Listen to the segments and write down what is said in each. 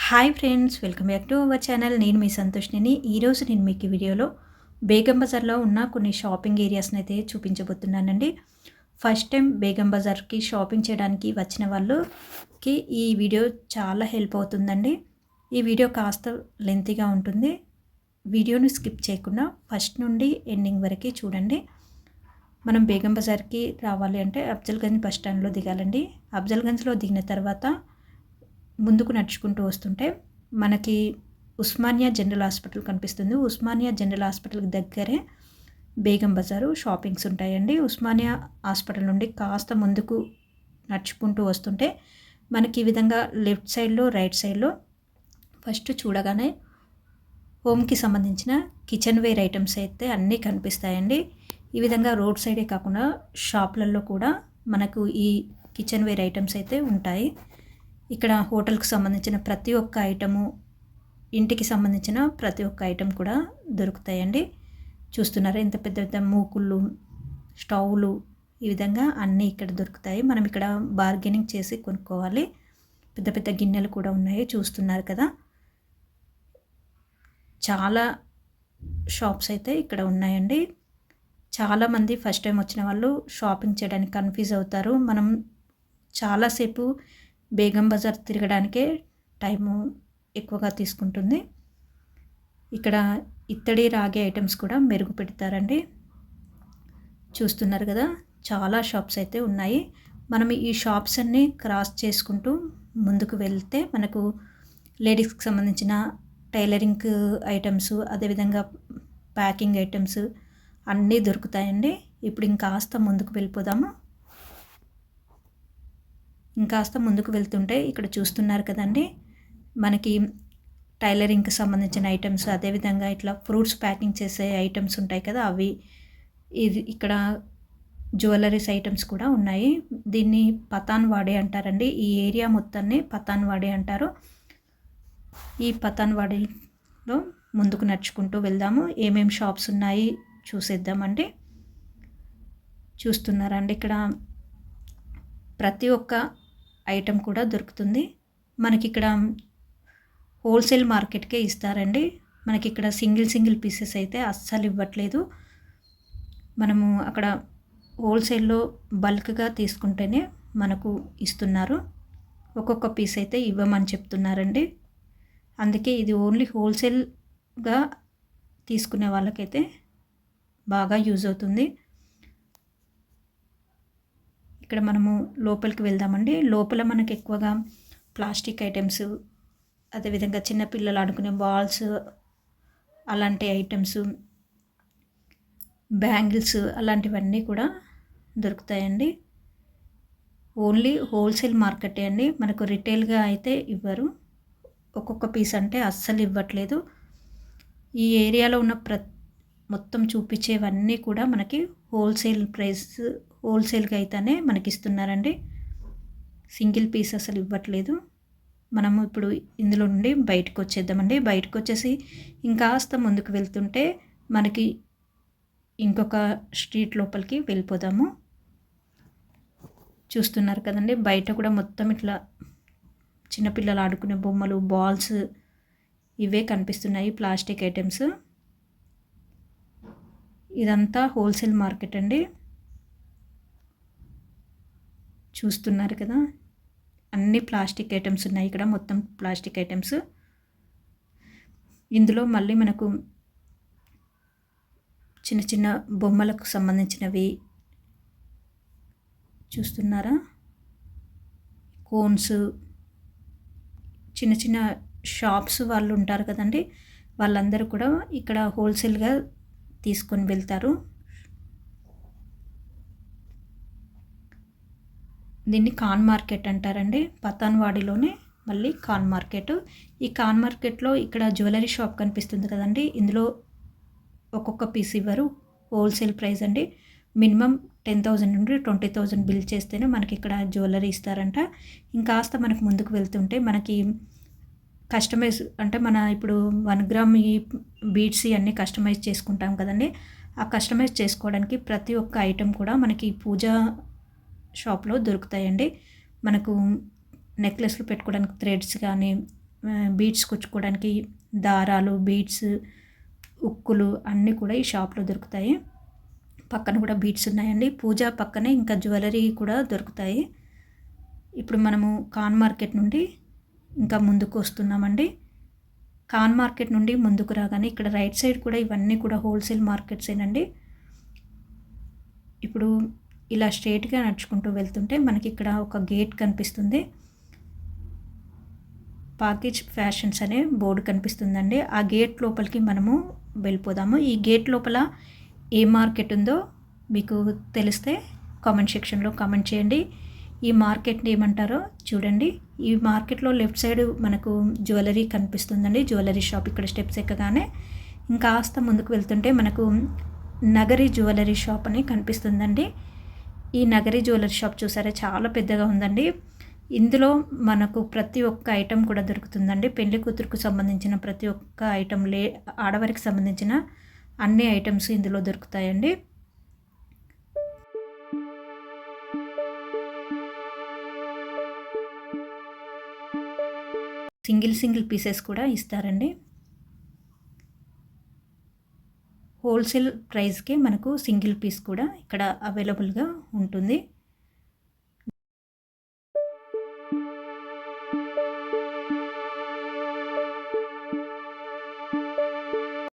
Hi friends, welcome back to our channel. నేను మీ సంతోష్ని. ఈరోజు నేను మీకు ఈ వీడియోలో బేగం బజార్లో ఉన్న కొన్ని షాపింగ్ ఏరియాస్ని అయితే చూపించబోతున్నానండి. ఫస్ట్ టైం బేగం బజార్కి షాపింగ్ చేయడానికి వచ్చిన వాళ్ళకి ఈ వీడియో చాలా హెల్ప్ అవుతుందండి. ఈ వీడియో కాస్త లెంతీగా ఉంటుంది. వీడియోని స్కిప్ చేయకుండా ఫస్ట్ నుండి ఎండింగ్ వరకు చూడండి. మనం బేగం బజార్కి రావాలి అంటే అఫ్జల్గంజ్ బస్ స్టాండ్లో దిగాలండి. అఫ్జల్గంజ్లో దిగిన తర్వాత ముందుకు నడుచుకుంటూ వస్తుంటే మనకి ఉస్మానియా జనరల్ హాస్పిటల్ కనిపిస్తుంది. ఉస్మానియా జనరల్ హాస్పిటల్కి దగ్గరే బేగం బజారు షాపింగ్స్ ఉంటాయండి. ఉస్మానియా హాస్పిటల్ నుండి కాస్త ముందుకు నడుచుకుంటూ వస్తుంటే మనకి ఈ విధంగా లెఫ్ట్ సైడ్లో రైట్ సైడ్లో ఫస్ట్ చూడగానే హోమ్కి సంబంధించిన కిచెన్ వేర్ ఐటమ్స్ అయితే అన్నీ కనిపిస్తాయండి. ఈ విధంగా రోడ్ సైడే కాకుండా షాప్లలో కూడా మనకు ఈ కిచెన్ వేర్ ఐటమ్స్ అయితే ఉంటాయి. ఇక్కడ హోటల్కి సంబంధించిన ప్రతి ఒక్క ఐటము, ఇంటికి సంబంధించిన ప్రతి ఒక్క ఐటమ్ కూడా దొరుకుతాయండి. చూస్తున్నారా ఎంత పెద్ద పెద్ద మూకుళ్ళు, స్టవ్లు, ఈ విధంగా అన్నీ ఇక్కడ దొరుకుతాయి. మనం ఇక్కడ బార్గెనింగ్ చేసి కొనుక్కోవాలి. పెద్ద పెద్ద గిన్నెలు కూడా ఉన్నాయి, చూస్తున్నారు కదా. చాలా షాప్స్ అయితే ఇక్కడ ఉన్నాయండి. చాలామంది ఫస్ట్ టైం వచ్చిన వాళ్ళు షాపింగ్ చేయడానికి కన్ఫ్యూజ్ అవుతారు. మనం చాలాసేపు బేగం బజార్ తిరగడానికే టైము ఎక్కువగా తీసుకుంటుంది. ఇక్కడ ఇత్తడి రాగి ఐటమ్స్ కూడా మెరుగు పెడతారండి. చూస్తున్నారు కదా, చాలా షాప్స్ అయితే ఉన్నాయి. మనం ఈ షాప్స్ అన్నీ క్రాస్ చేసుకుంటూ ముందుకు వెళ్తే మనకు లేడీస్కి సంబంధించిన టైలరింగ్ ఐటమ్స్, అదేవిధంగా ప్యాకింగ్ ఐటమ్స్ అన్నీ దొరుకుతాయండి. ఇప్పుడు ఇంకాస్త ముందుకు వెళ్ళిపోదాము. ఇంకాస్త ముందుకు వెళ్తుంటే ఇక్కడ చూస్తున్నారు కదండి, మనకి టైలరింగ్కి సంబంధించిన ఐటమ్స్, అదేవిధంగా ఇట్లా ఫ్రూట్స్ ప్యాకింగ్ చేసే ఐటమ్స్ ఉంటాయి కదా, అవి ఇది ఇక్కడ జ్యువెలరీస్ ఐటమ్స్ కూడా ఉన్నాయి. దీన్ని పతాన్ వాడే అంటారండి. ఈ ఏరియా మొత్తాన్ని పతాన్ వాడే అంటారు. ఈ పతాన్ వాడేలో ముందుకు నడుచుకుంటూ వెళ్దాము. ఏమేమి షాప్స్ ఉన్నాయి చూసేద్దామండి. చూస్తున్నారండి, ఇక్కడ ప్రతి ఒక్క ఐటెం కూడా దొరుకుతుంది. మనకి ఇక్కడ హోల్సేల్ మార్కెట్కే ఇస్తారండి. మనకి ఇక్కడ సింగిల్ పీసెస్ అయితే అస్సలు ఇవ్వట్లేదు. మనము అక్కడ హోల్సేల్లో బల్క్గా తీసుకుంటేనే మనకు ఇస్తున్నారు. ఒక్కొక్క పీస్ అయితే ఇవ్వమని చెప్తున్నారండి. అందుకే ఇది ఓన్లీ హోల్సేల్గా తీసుకునే వాళ్ళకైతే బాగా యూజ్ అవుతుంది. ఇక్కడ మనము లోపలికి వెళ్దామండి. లోపల మనకు ఎక్కువగా ప్లాస్టిక్ ఐటమ్స్, అదేవిధంగా చిన్నపిల్లలు ఆడుకునే బాల్స్, అలాంటి ఐటమ్స్, బ్యాంగిల్స్, అలాంటివన్నీ కూడా దొరుకుతాయండి. ఓన్లీ హోల్సేల్ మార్కెటే అండి. మనకు రిటైల్గా అయితే ఇవ్వరు. ఒక్కొక్క పీస్ అంటే అస్సలు ఇవ్వట్లేదు. ఈ ఏరియాలో ఉన్న మొత్తం చూపించేవన్నీ కూడా మనకి హోల్సేల్ ప్రైస్, హోల్సేల్గా అయితేనే మనకి ఇస్తున్నారండి. సింగిల్ పీస్ అసలు ఇవ్వట్లేదు. మనము ఇప్పుడు ఇందులో నుండి బయటకు వచ్చేద్దామండి. బయటకు వచ్చేసి ఇంకాస్త ముందుకు వెళ్తుంటే మనకి ఇంకొక స్ట్రీట్ లోపలికి వెళ్ళిపోదాము. చూస్తున్నారు కదండి, బయట కూడా మొత్తం ఇట్లా చిన్నపిల్లలు ఆడుకునే బొమ్మలు, బాల్స్, ఇవే కనిపిస్తున్నాయి, ప్లాస్టిక్ ఐటమ్స్. ఇదంతా హోల్సేల్ మార్కెట్ అండి. చూస్తున్నారు కదా, అన్ని ప్లాస్టిక్ ఐటమ్స్ ఉన్నాయి ఇక్కడ, మొత్తం ప్లాస్టిక్ ఐటమ్స్. ఇందులో మళ్ళీ మనకు చిన్న చిన్న బొమ్మలకు సంబంధించినవి చూస్తున్నారా, కోన్స్, చిన్న చిన్న షాప్స్ వాళ్ళు ఉంటారు కదండి, వాళ్ళందరూ కూడా ఇక్కడ హోల్సేల్గా తీసుకొని వెళ్తారు. దీన్ని కాన్ మార్కెట్ అంటారండి. పతాన్వాడిలోనే మళ్ళీ కాన్ మార్కెట్. ఈ కాన్ మార్కెట్లో ఇక్కడ జ్యువెలరీ షాప్ కనిపిస్తుంది కదండి, ఇందులో ఒక్కొక్క పీస్ ఇవ్వరు, హోల్సేల్ ప్రైస్ అండి. మినిమం 10,000 నుండి 20,000 బిల్ చేస్తేనే మనకి ఇక్కడ జ్యువెలరీ ఇస్తారంట. ఇంకాస్త మనకు ముందుకు వెళ్తుంటే మనకి కస్టమైజ్ అంటే మన ఇప్పుడు 1 గ్రామ్ ఈ బీడ్స్ అన్నీ కస్టమైజ్ చేసుకుంటాం కదండి, ఆ కస్టమైజ్ చేసుకోవడానికి ప్రతి ఒక్క ఐటెం కూడా మనకి పూజా షాప్లో దొరుకుతాయండి. మనకు నెక్లెస్లు పెట్టుకోవడానికి థ్రెడ్స్ కానీ, బీడ్స్ కుచ్చుకోవడానికి దారాలు, బీడ్స్, ఉక్కులు అన్నీ కూడా ఈ షాప్లో దొరుకుతాయి. పక్కన కూడా బీడ్స్ ఉన్నాయండి. పూజ పక్కనే ఇంకా జ్యువెలరీ కూడా దొరుకుతాయి. ఇప్పుడు మనము ఖాన్ మార్కెట్ నుండి ఇంకా ముందుకు వస్తున్నామండి. ఖాన్ మార్కెట్ నుండి ముందుకు రాగానే ఇక్కడ రైట్ సైడ్ కూడా ఇవన్నీ కూడా హోల్సేల్ మార్కెట్సేనండి. ఇప్పుడు ఇలా స్ట్రైట్గా నడుచుకుంటూ వెళ్తుంటే మనకి ఇక్కడ ఒక గేట్ కనిపిస్తుంది. పాకేజ్ ఫ్యాషన్స్ అనే బోర్డు కనిపిస్తుందండి. ఆ గేట్ లోపలికి మనము వెళ్ళిపోదాము. ఈ గేట్ లోపల ఏ మార్కెట్ ఉందో మీకు తెలిస్తే కామెంట్ సెక్షన్లో కామెంట్ చేయండి. ఈ మార్కెట్ని ఏమంటారో చూడండి. ఈ మార్కెట్లో లెఫ్ట్ సైడ్ మనకు జ్యువెలరీ కనిపిస్తుందండి. జ్యువెలరీ షాప్ ఇక్కడ స్టెప్స్ ఎక్కగానే ఇంకాస్త ముందుకు వెళ్తుంటే మనకు నగరి జ్యువెలరీ షాప్ అని కనిపిస్తుందండి. ఈ నగరి జ్యువెలరీ షాప్ చూసారా చాలా పెద్దగా ఉందండి. ఇందులో మనకు ప్రతి ఒక్క ఐటెం కూడా దొరుకుతుందండి. పెళ్లి కూతురుకు సంబంధించిన ప్రతి ఒక్క ఐటెం, ఆడవారికి సంబంధించిన అన్ని ఐటమ్స్ ఇందులో దొరుకుతాయండి. సింగిల్ పీసెస్ కూడా ఇస్తారండి. హోల్సేల్ ప్రైస్కే మనకు సింగిల్ పీస్ కూడా ఇక్కడ అవైలబుల్గా ఉంటుంది.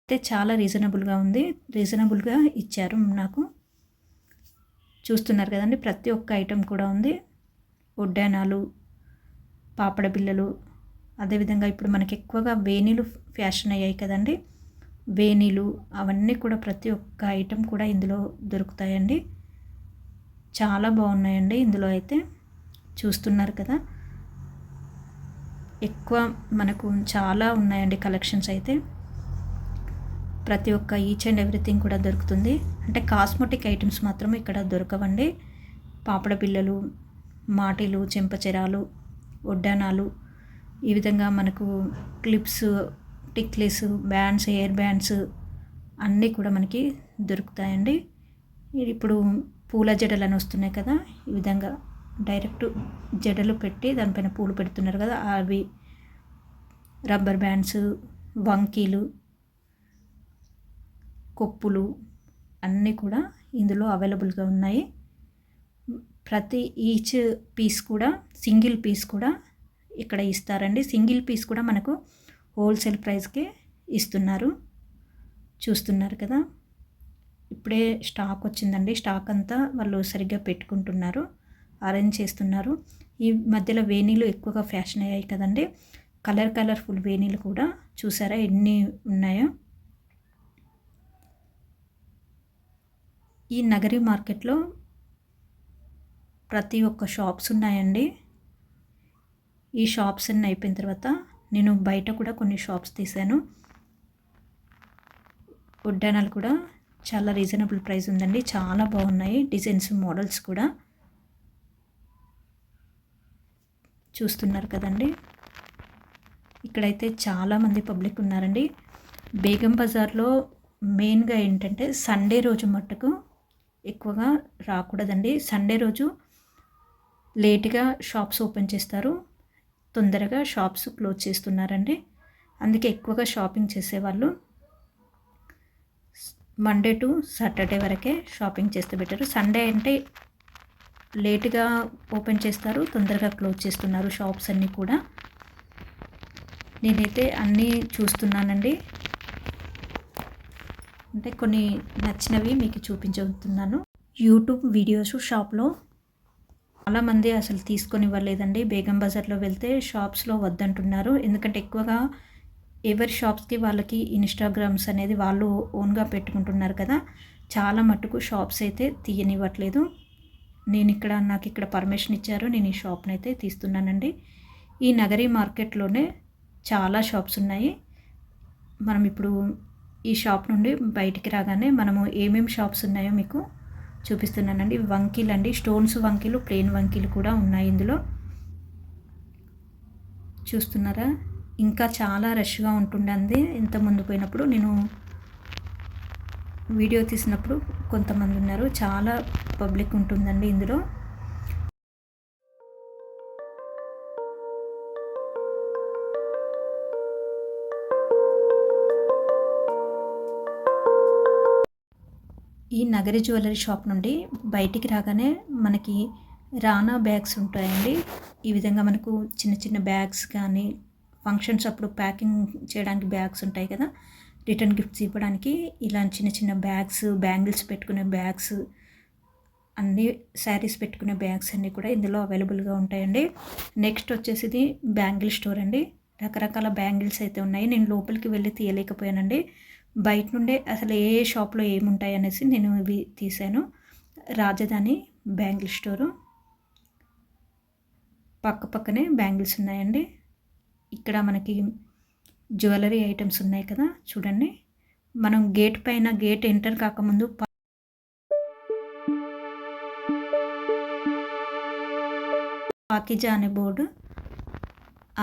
అయితే చాలా రీజనబుల్గా ఉంది. రీజనబుల్గా ఇచ్చారు నాకు. చూస్తున్నారు కదండి, ప్రతి ఒక్క ఐటెం కూడా ఉంది. ఒడ్డానాలు, పాపడ బిళ్ళలు, అదేవిధంగా ఇప్పుడు మనకి ఎక్కువగా వేణీలు ఫ్యాషన్ అయ్యాయి కదండి. వేణీలు అవన్నీ కూడా ప్రతి ఒక్క ఐటెం కూడా ఇందులో దొరుకుతాయండి. చాలా బాగున్నాయండి. ఇందులో అయితే చూస్తున్నారు కదా, ఎక్కువ మనకు చాలా ఉన్నాయండి కలెక్షన్స్. అయితే ప్రతి ఒక్క ఈచ్ అండ్ ఎవ్రీథింగ్ కూడా దొరుకుతుంది. అంటే కాస్మెటిక్ ఐటమ్స్ మాత్రం ఇక్కడ దొరకవండి. పాపడ బిళ్ళలు, మాటీలు, చెంపచెరాలు, ఒడ్డానాలు, ఈ విధంగా మనకు clips, tiklis, bands, hair bands అన్నీ కూడా మనకి దొరుకుతాయండి. ఇప్పుడు పూల జడలు అని వస్తున్నాయి కదా, ఈ విధంగా డైరెక్ట్ జడలు పెట్టి దానిపైన పూలు పెడుతున్నారు కదా, అవి, రబ్బర్ బ్యాండ్స్, వంకీలు, కొప్పులు అన్నీ కూడా ఇందులో అవైలబుల్గా ఉన్నాయి. ప్రతి ఈచ్ పీస్ కూడా సింగిల్ పీస్ కూడా ఇక్కడ ఇస్తారండి. సింగిల్ పీస్ కూడా మనకు హోల్సేల్ ప్రైస్కే ఇస్తున్నారు. చూస్తున్నారు కదా, ఇప్పుడే స్టాక్ వచ్చిందండి. స్టాక్ అంతా వాళ్ళు సరిగ్గా పెట్టుకుంటున్నారు, అరేంజ్ చేస్తున్నారు. ఈ మధ్యలో వేణీలు ఎక్కువగా ఫ్యాషన్ అయ్యాయి కదండి. కలర్ఫుల్ వేణీలు కూడా చూసారా ఎన్ని ఉన్నాయో. ఈ నగరి మార్కెట్లో ప్రతి ఒక్క షాప్స్ ఉన్నాయండి. ఈ షాప్స్ అన్నీ అయిపోయిన తర్వాత నేను బయట కూడా కొన్ని షాప్స్ తీశాను. ఉడ్డానాలు కూడా చాలా రీజనబుల్ ప్రైస్ ఉందండి. చాలా బాగున్నాయి డిజైన్స్, మోడల్స్ కూడా. చూస్తున్నారు కదండి, ఇక్కడైతే చాలామంది పబ్లిక్ ఉన్నారండి. బేగం బజార్లో మెయిన్గా ఏంటంటే సండే రోజు మట్టుకు ఎక్కువగా రాకూడదండి. సండే రోజు లేట్గా షాప్స్ ఓపెన్ చేస్తారు, తొందరగా షాప్స్ క్లోజ్ చేస్తున్నారండి. అందుకే ఎక్కువగా షాపింగ్ చేసేవాళ్ళు మండే టు సాటర్డే వరకే షాపింగ్ చేస్తే బెటర్. సండే అంటే లేట్గా ఓపెన్ చేస్తారు, తొందరగా క్లోజ్ చేస్తున్నారు షాప్స్ అన్నీ కూడా. నేనైతే అన్నీ చూస్తున్నానండి, అంటే కొన్ని నచ్చినవి మీకు చూపించబోతున్నాను. యూట్యూబ్ వీడియోస్ షాప్లో చాలామంది అసలు తీసుకొని ఇవ్వలేదండి. బేగం బజార్లో వెళ్తే షాప్స్లో వద్దంటున్నారు. ఎందుకంటే ఎక్కువగా ఎవరి షాప్స్కి వాళ్ళకి ఇన్స్టాగ్రామ్స్ అనేది వాళ్ళు ఓన్గా పెట్టుకుంటున్నారు కదా, చాలా మట్టుకు షాప్స్ అయితే తీయనివ్వట్లేదు. నాకు ఇక్కడ పర్మిషన్ ఇచ్చారు, నేను ఈ షాప్ని అయితే తీస్తున్నానండి. ఈ నగరీ మార్కెట్లోనే చాలా షాప్స్ ఉన్నాయి. మనం ఇప్పుడు ఈ షాప్ నుండి బయటికి రాగానే మనము ఏమేమి షాప్స్ ఉన్నాయో మీకు చూపిస్తున్నానండి. వంకీలు అండి, స్టోన్స్ వంకీలు, ప్లెయిన్ వంకీలు కూడా ఉన్నాయి ఇందులో. చూస్తున్నారా, ఇంకా చాలా రష్గా ఉంటుండండి. ఇంత ముందు పోయినప్పుడు నేను వీడియో తీసినప్పుడు కొంతమంది ఉన్నారు, చాలా పబ్లిక్ ఉంటుందండి ఇందులో. ఈ నగరి జ్యువెలరీ షాప్ నుండి బయటికి రాగానే మనకి రానా బ్యాగ్స్ ఉంటాయండి. ఈ విధంగా మనకు చిన్న చిన్న బ్యాగ్స్ కానీ ఫంక్షన్స్ అప్పుడు ప్యాకింగ్ చేయడానికి బ్యాగ్స్ ఉంటాయి కదా, రిటర్న్ గిఫ్ట్స్ ఇవ్వడానికి ఇలాంటి చిన్న చిన్న బ్యాగ్స్, బ్యాంగిల్స్ పెట్టుకునే బ్యాగ్స్, అన్ని శారీస్ పెట్టుకునే బ్యాగ్స్ అన్నీ కూడా ఇందులో అవైలబుల్గా ఉంటాయండి. నెక్స్ట్ వచ్చేసి ఇది బ్యాంగిల్ స్టోర్ అండి. రకరకాల బ్యాంగిల్స్ అయితే ఉన్నాయి. నేను లోపలికి వెళ్ళి తీయలేకపోయానండి. బయట నుండే అసలు ఏ షాప్లో ఏముంటాయి అనేసి నేను ఇవి తీశాను. రాజధాని బ్యాంగిల్ స్టోరు పక్క పక్కనే బ్యాంగిల్స్ ఉన్నాయండి. ఇక్కడ మనకి జ్యువెలరీ ఐటమ్స్ ఉన్నాయి కదా, చూడండి. మనం గేట్ పైన గేట్ ఎంటర్ కాకముందు పాకిజా అనే బోర్డు,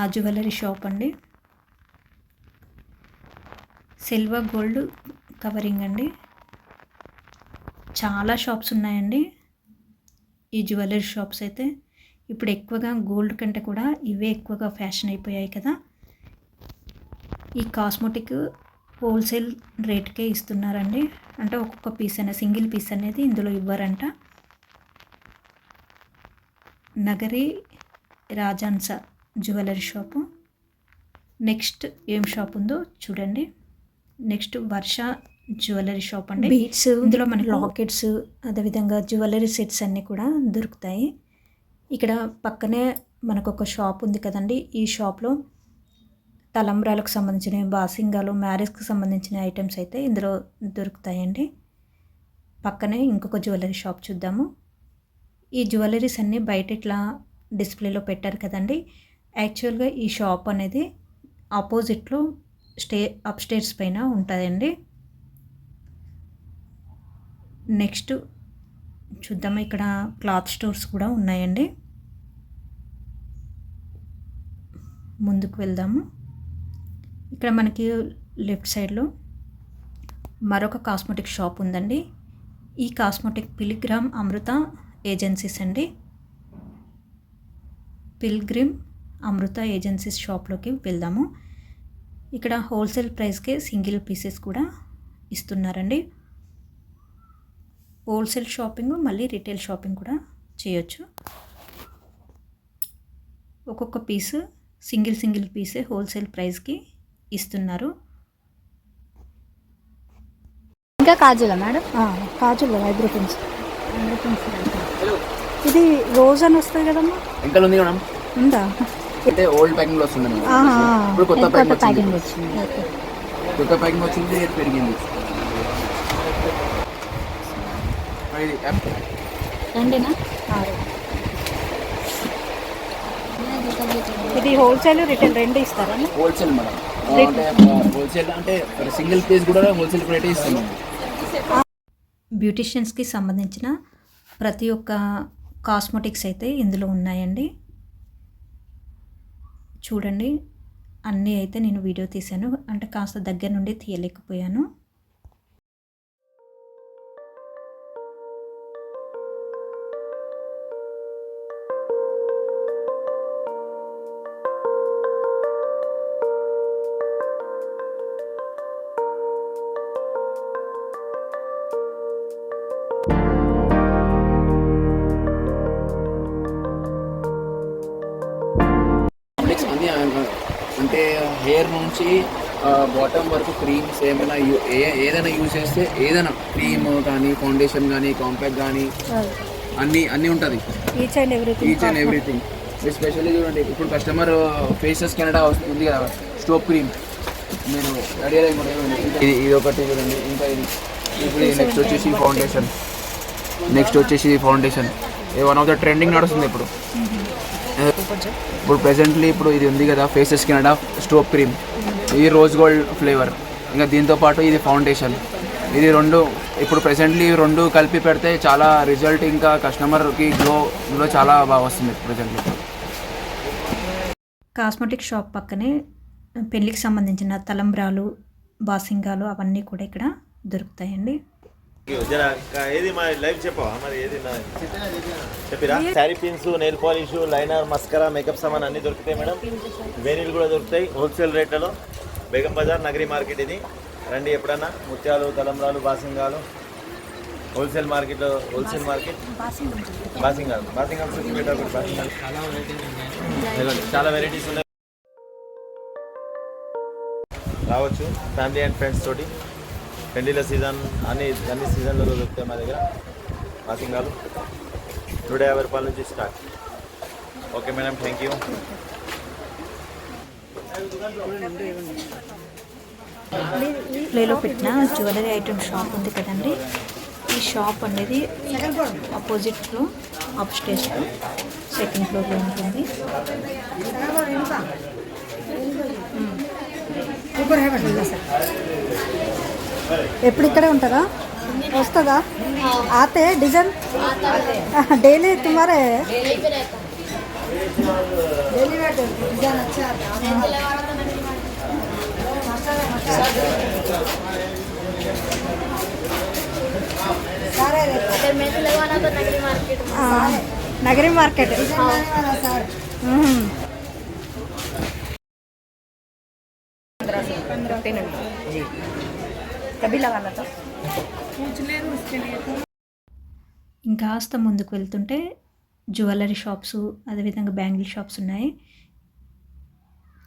ఆ జ్యువెలరీ షాప్ అండి. సిల్వర్ గోల్డ్ కవరింగ్ అండి. చాలా షాప్స్ ఉన్నాయండి ఈ జ్యువెలరీ షాప్స్ అయితే. ఇప్పుడు ఎక్కువగా గోల్డ్ కంటే కూడా ఇవే ఎక్కువగా ఫ్యాషన్ అయిపోయాయి కదా. ఈ కాస్మెటిక్ హోల్సేల్ రేట్కే ఇస్తున్నారండి. అంటే ఒక్కొక్క పీస్ అనేది, సింగిల్ పీస్ అనేది ఇందులో ఇవ్వరంట. నగరి రాజాన్స జ్యువెలరీ షాపు. నెక్స్ట్ ఏం షాప్ ఉందో చూడండి. నెక్స్ట్ వర్ష జ్యువెలరీ షాప్ అండి. బీట్స్, ఇందులో మనకి లాకెట్స్, అదేవిధంగా జ్యువెలరీ సెట్స్ అన్నీ కూడా దొరుకుతాయి. ఇక్కడ పక్కనే మనకు ఒక షాప్ ఉంది కదండి. ఈ షాప్లో తలంబ్రాలకు సంబంధించిన బాసింగాలు, మ్యారేజ్కి సంబంధించిన ఐటమ్స్ అయితే ఇందులో దొరుకుతాయండి. పక్కనే ఇంకొక జ్యువెలరీ షాప్ చూద్దాము. ఈ జ్యువెలరీస్ అన్నీ బయట ఇట్లా డిస్ప్లేలో పెట్టారు కదండి. యాక్చువల్గా ఈ షాప్ అనేది ఆపోజిట్లో అప్స్టేర్స్ పైన ఉంటుందండి. నెక్స్ట్ చూద్దాము, ఇక్కడ క్లాత్ స్టోర్స్ కూడా ఉన్నాయండి. ముందుకు వెళ్దాము. ఇక్కడ మనకి లెఫ్ట్ సైడ్లో మరొక కాస్మెటిక్ షాప్ ఉందండి. ఈ కాస్మెటిక్ పిల్గ్రిమ్ అమృత ఏజెన్సీస్ అండి. పిల్గ్రిమ్ అమృత ఏజెన్సీస్ షాప్లోకి వెళ్దాము. ఇక్కడ హోల్సేల్ ప్రైస్కే సింగిల్ పీసెస్ కూడా ఇస్తున్నారండి. హోల్సేల్ షాపింగ్ మళ్ళీ రిటైల్ షాపింగ్ కూడా చేయొచ్చు. ఒక్కొక్క పీసు సింగిల్ పీసే హోల్సేల్ ప్రైస్కి ఇస్తున్నారు. ఇంకా కాజులా మేడం? కాజులు ఐబ్రో పెన్స్. ఇది రోజ్ అని వస్తుంది కదమ్మా. ఇంకా ఉంది మేడం. ఉందా? అంటే ఓల్డ్ ప్యాకింగ్ లో వస్తుంది మేడం. ఇప్పుడు కొత్త ప్యాకింగ్ వచ్చింది. కొత్త ప్యాకింగ్ వచ్చింది, రేట్ పెరిగింది. రెండేనా? ఇది హోల్సేల్ రిటైల్ రెండు ఇస్తారా? Wholesale madam. అంటే హోల్సేల్ అంటే సింగిల్ పీస్ కూడా హోల్సేల్ రేట్ ఇస్తాం. బ్యూటిషియన్స్కి సంబంధించిన ప్రతి ఒక్క కాస్మెటిక్స్ అయితే ఇందులో ఉన్నాయండి. చూడండి, అన్నీ అయితే నేను వీడియో తీశాను, అంటే కాస్త దగ్గర నుండి తీయలేకపోయాను. అంటే హెయిర్ నుంచి బాటమ్ వరకు క్రీమ్స్ ఏమైనా ఏదైనా యూజ్ చేస్తే, ఏదైనా క్రీమ్ కానీ, ఫౌండేషన్ కానీ, కాంపాక్ట్ కానీ అన్నీ ఉంటుంది. Each and everything. ఎస్పెషల్లీ చూడండి, ఇప్పుడు కస్టమర్ ఫేసెస్ కెనడా ఉంది కదా, స్టోప్ క్రీమ్. మీరు రెడీ ఇది ఒకటి చూడండి. ఇంకా ఇది ఇప్పుడు నెక్స్ట్ వచ్చేసి foundation. One of the trending నడుస్తుంది ఇప్పుడు. ఇప్పుడు ప్రెసెంట్లీ ఇప్పుడు ఇది ఉంది కదా, ఫేసెస్ కెనడా స్టోప్ క్రీమ్. ఇది రోజ్ గోల్డ్ ఫ్లేవర్. ఇంకా దీంతోపాటు ఇది ఫౌండేషన్. ఇది రెండు ఇప్పుడు ప్రెసెంట్లీ రెండు కలిపి పెడితే చాలా రిజల్ట్, ఇంకా కస్టమర్కి గ్లో చాలా బాగా వస్తుంది ప్రెసెంట్లీ. కాస్మెటిక్ షాప్ పక్కనే పెళ్ళికి సంబంధించిన తలంబ్రాలు, బాసింగాలు అవన్నీ కూడా ఇక్కడ దొరుకుతాయండి. ఏది మా లైవ్ చెప్పవా మరి? ఏది చెప్పిరా? Sari pins, nail polish, liner, mascara, makeup సామాన్ అన్నీ దొరుకుతాయి మేడం. వేణీలు కూడా దొరుకుతాయి హోల్సేల్ రేట్లలో. బేగం బజార్ నగరి మార్కెట్ ఇది. రండి ఎప్పుడన్నా. ముత్యాలు, తలంబ్రాలు, బాసింగాలు హోల్సేల్ మార్కెట్ బాసింగాల్ సిద్దిపేట ఒకటి బాసింగాల్ చాలా వెరైటీస్ ఉన్నాయి. రావచ్చు ఫ్యామిలీ అండ్ ఫ్రెండ్స్ తోటి. పెళ్లిళ్ళ సీజన్ అన్ని సీజన్లో దొరుకుతాయి మా దగ్గర బాసింగాలు. 150 రూపాయల నుంచి start. Okay madam, thank you. ప్లేలో పెట్టిన జ్యువెలరీ ఐటమ్ షాప్ ఉంది కదండి. ఈ షాప్ అనేది ఆపోజిట్లో అప్ స్టేజ్లో సెకండ్ ఫ్లోర్లో ఉంటుంది. ఎప్పుడు ఇక్కడే ఉంటారా? వస్తుందా? ఆతే డిజైన్ డైలీ తుమారే డిజైన్ అచ్చా. నగరీ మార్కెట్ ఇంకాస్త ముందుకు వెళ్తుంటే జ్యువెలరీ షాప్స్, అదేవిధంగా బ్యాంగిల్ షాప్స్ ఉన్నాయి.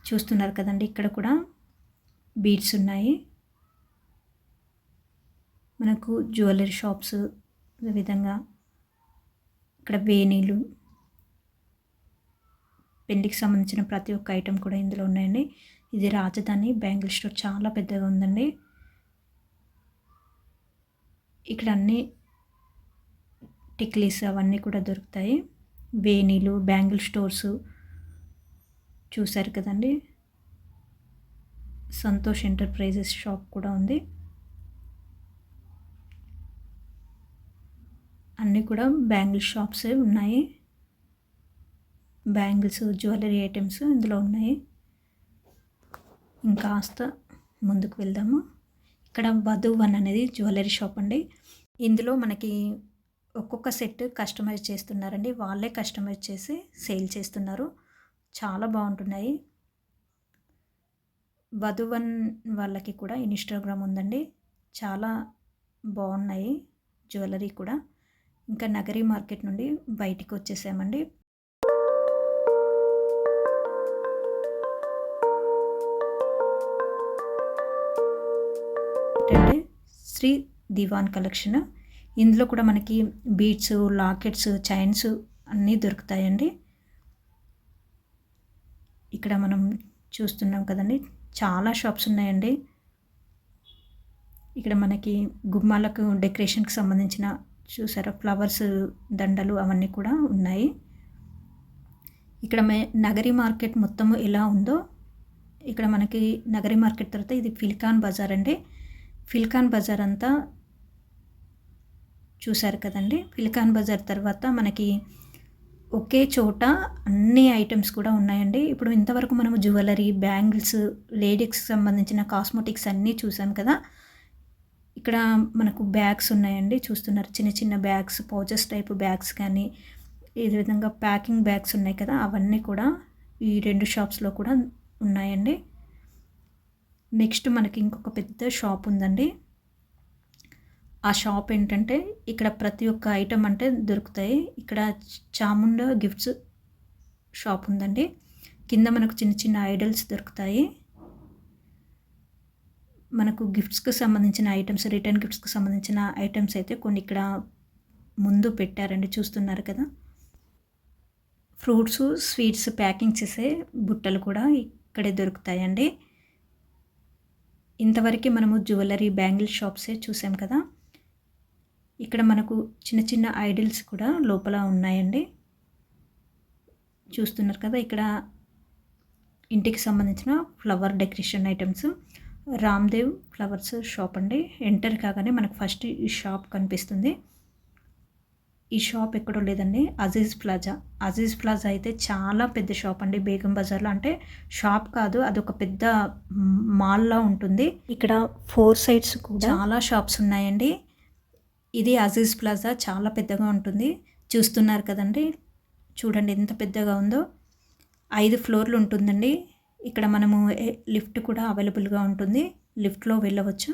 చూస్తున్నారు కదండి, ఇక్కడ కూడా బీడ్స్ ఉన్నాయి. మనకు జ్యువెలరీ షాప్స్, అదేవిధంగా ఇక్కడ వేణీలు, పెళ్లికి సంబంధించిన ప్రతి ఒక్క ఐటెం కూడా ఇందులో ఉన్నాయండి. ఇది రాజధాని బ్యాంగిల్ స్టోర్, చాలా పెద్దగా ఉందండి. ఇక్కడ అన్ని టిక్లీస్ అవన్నీ కూడా దొరుకుతాయి. వేణీలు, బ్యాంగిల్ స్టోర్స్ చూశారు కదండి. సంతోష్ ఎంటర్ప్రైజెస్ షాప్ కూడా ఉంది. అన్నీ కూడా బ్యాంగిల్ షాప్సే ఉన్నాయి. బ్యాంగిల్స్, జ్యువెలరీ ఐటమ్స్ ఇందులో ఉన్నాయి. ఇంకాస్త ముందుకు వెళ్దాము. ఇక్కడ వధువన్ అనేది జ్యువెలరీ షాప్ అండి. ఇందులో మనకి ఒక్కొక్క సెట్ కస్టమైజ్ చేస్తున్నారండి. వాళ్ళే కస్టమైజ్ చేసి సేల్ చేస్తున్నారు. చాలా బాగుంటున్నాయి. వధువన్ వాళ్ళకి కూడా ఇన్స్టాగ్రామ్ ఉందండి. చాలా బాగున్నాయి జ్యువెలరీ కూడా. ఇంకా నగరీ మార్కెట్ నుండి బయటికి వచ్చేసామండి. అంటే శ్రీ దివాన్ కలెక్షన్. ఇందులో కూడా మనకి బీడ్స్, లాకెట్స్, చైన్స్ అన్నీ దొరుకుతాయండి. ఇక్కడ మనం చూస్తున్నాం కదండి, చాలా షాప్స్ ఉన్నాయండి. ఇక్కడ మనకి గుమ్మాలకు డెకరేషన్కి సంబంధించిన చూసారా ఫ్లవర్స్ దండలు అవన్నీ కూడా ఉన్నాయి. ఇక్కడ నగరీ మార్కెట్ మొత్తము ఎలా ఉందో ఇక్కడ మనకి నగరీ మార్కెట్ తర్వాత ఇది ఫిల్కాన్ బజార్ అండి. ఫిల్కాన్ బజార్ అంతా చూసారు కదండి. ఫిల్కాన్ బజార్ తర్వాత మనకి ఒకే చోట అన్ని ఐటమ్స్ కూడా ఉన్నాయండి. ఇప్పుడు ఇంతవరకు మనము జ్యువెలరీ, బ్యాంగిల్స్, లేడీస్కి సంబంధించిన కాస్మెటిక్స్ అన్నీ చూసాం కదా. ఇక్కడ మనకు బ్యాగ్స్ ఉన్నాయండి. చూస్తున్నారు, చిన్న చిన్న బ్యాగ్స్, పౌచెస్ టైప్ బ్యాగ్స్ కానీ, ఈ విధంగా ప్యాకింగ్ బ్యాగ్స్ ఉన్నాయి కదా, అవన్నీ కూడా ఈ రెండు షాప్స్లో కూడా ఉన్నాయండి. నెక్స్ట్ మనకి ఇంకొక పెద్ద షాప్ ఉందండి. ఆ షాప్ ఏంటంటే ఇక్కడ ప్రతి ఒక్క ఐటమ్ అంటే దొరుకుతాయి. ఇక్కడ చాముండా గిఫ్ట్స్ షాప్ ఉందండి. కింద మనకు చిన్న చిన్న ఐడల్స్ దొరుకుతాయి. మనకు గిఫ్ట్స్కి సంబంధించిన ఐటమ్స్, రిటర్న్ గిఫ్ట్స్కి సంబంధించిన ఐటమ్స్ అయితే కొన్ని ఇక్కడ ముందు పెట్టారండి. చూస్తున్నారు కదా. ఫ్రూట్స్, స్వీట్స్ ప్యాకింగ్ చేసే బుట్టలు కూడా ఇక్కడే దొరుకుతాయండి. ఇంతవరకు మనము జ్యువెలరీ, బ్యాంగిల్ షాప్సే చూసాం కదా. ఇక్కడ మనకు చిన్న చిన్న ఐడల్స్ కూడా లోపల ఉన్నాయండి. చూస్తున్నారు కదా. ఇక్కడ ఇంటికి సంబంధించిన flower decoration items, Ramdev flowers shop అండి. ఎంటర్ కాగానే మనకు ఫస్ట్ ఈ షాప్ కనిపిస్తుంది. ఈ షాప్ ఎక్కడో లేదండి, అజీజ్ ప్లాజా. అజీజ్ ప్లాజా అయితే చాలా పెద్ద షాప్ అండి బేగం బజార్లో. అంటే షాప్ కాదు, అదొక పెద్ద మాల్లా ఉంటుంది. ఇక్కడ 4 సైడ్స్ కూడా చాలా షాప్స్ ఉన్నాయండి. ఇది అజీజ్ ప్లాజా, చాలా పెద్దగా ఉంటుంది. చూస్తున్నారు కదండి, చూడండి ఎంత పెద్దగా ఉందో. 5 ఫ్లోర్లు ఉంటుందండి. ఇక్కడ మనము లిఫ్ట్ కూడా అవైలబుల్గా ఉంటుంది. లిఫ్ట్లో వెళ్ళవచ్చు.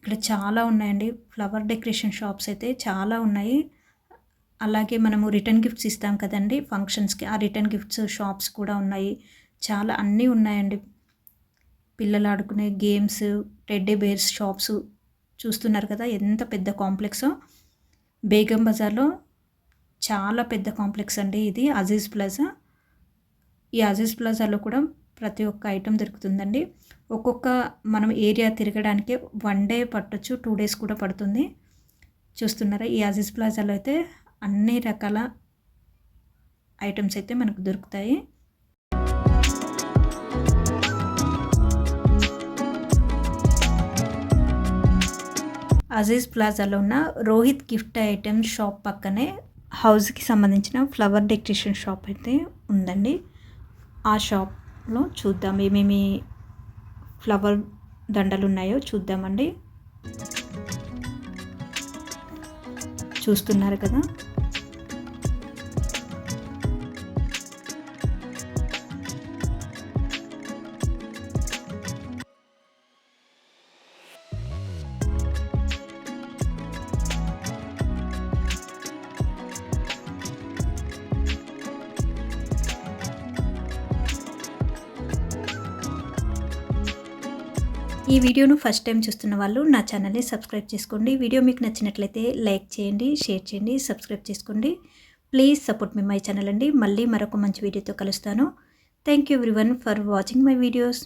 ఇక్కడ చాలా ఉన్నాయండి. ఫ్లవర్ డెకరేషన్ షాప్స్ అయితే చాలా ఉన్నాయి. అలాగే మనము రిటర్న్ గిఫ్ట్స్ ఇస్తాం కదండి ఫంక్షన్స్కి, ఆ రిటర్న్ గిఫ్ట్స్ షాప్స్ కూడా ఉన్నాయి. చాలా అన్నీ ఉన్నాయండి. పిల్లలు ఆడుకునే గేమ్స్, టెడ్డీ బేర్స్ షాప్స్ చూస్తున్నారు కదా ఎంత పెద్ద కాంప్లెక్సో. బేగం బజార్లో చాలా పెద్ద కాంప్లెక్స్ అండి ఇది అజీజ్ ప్లాజా. ఈ అజీజ్ ప్లాజాలో కూడా ప్రతి ఒక్క ఐటెం దొరుకుతుందండి. ఒక్కొక్క మనం ఏరియా తిరగడానికి 1 డే పట్టొచ్చు, 2 డేస్ కూడా పడుతుంది. చూస్తున్నారా ఈ అజీజ్ ప్లాజాలో అయితే అన్ని రకాల ఐటమ్స్ అయితే మనకు దొరుకుతాయి. అజీజ్ ప్లాజాలో ఉన్న రోహిత్ గిఫ్ట్ ఐటమ్స్ షాప్ పక్కనే హౌస్కి సంబంధించిన ఫ్లవర్ డెకరేషన్ షాప్ అయితే ఉందండి. ఆ షాప్లో చూద్దాం ఏమేమి ఫ్లవర్ దండలు ఉన్నాయో చూద్దామండి. చూస్తున్నారు కదా ఈ వీడియోను ఫస్ట్ టైం చూస్తున్న వాళ్ళు నా ఛానల్ని సబ్స్క్రైబ్ చేసుకోండి. వీడియో మీకు నచ్చినట్లయితే లైక్ చేయండి, షేర్ చేయండి, సబ్స్క్రైబ్ చేసుకోండి. Please support me my channel అండి. మళ్ళీ మరొక మంచి వీడియోతో కలుస్తాను. Thank you everyone for watching my videos.